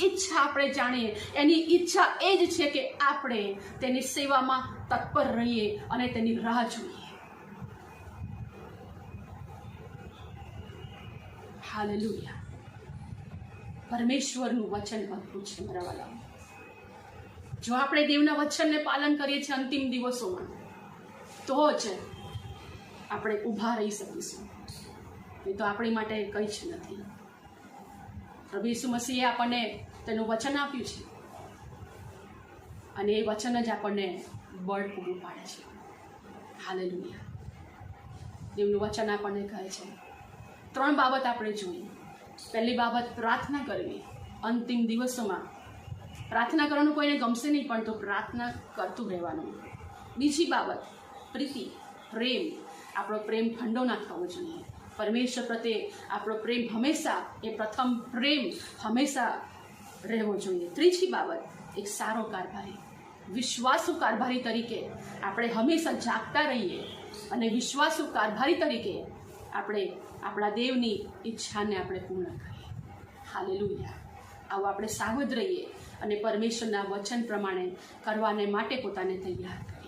ઈચ્છા આપણે જાણીએ. એની ઈચ્છા એ જ છે કે આપણે તેની સેવામાં તત્પર રહીએ અને તેની રાહ જોઈએ. હાલેલુયા. પરમેશ્વરનું વચન અદ્ભુત છે મારા વાલા. જો આપણે દેવના વચનને પાલન કરીએ છીએ અંતિમ દિવસોમાં, તો જ આપણે ઊભા રહી શકીશું. એ તો આપણી માટે કંઈ જ નથી. પ્રભુ ઈસુ મસીહે આપણને તેનું વચન આપ્યું છે અને એ વચન જ આપણને બળ પૂરું પાડે છે. હાલેલુયા. દેવનું વચન આપણને કહે છે 3 બાબત આપણે જોઈએ. પહેલી બાબત પ્રાર્થના કરવી. અંતિમ દિવસોમાં પ્રાર્થના કરવાનું કોઈને ગમશે નહીં, પણ તો પ્રાર્થના કરતું રહેવાનું. બીજી બાબત પ્રીતિ, પ્રેમ. આપણો પ્રેમ ઠંડો ના થવો જોઈએ. પરમેશ્વર પ્રત્યે આપણો પ્રેમ હંમેશા, એ પ્રથમ પ્રેમ હંમેશા રહેવો જોઈએ. ત્રીજી બાબત એક સારો કારભારી, વિશ્વાસુ કારભારી તરીકે આપણે હંમેશા જાગતા રહીએ અને વિશ્વાસુ કારભારી તરીકે આપણે આપણા દેવની ઈચ્છાને આપણે પૂર્ણ કરીએ. હાલેલુયા. આવો આપણે સાવધ રહીએ અને પરમેશ્વરના વચન પ્રમાણે કરવાને માટે પોતાને તૈયાર કરીએ.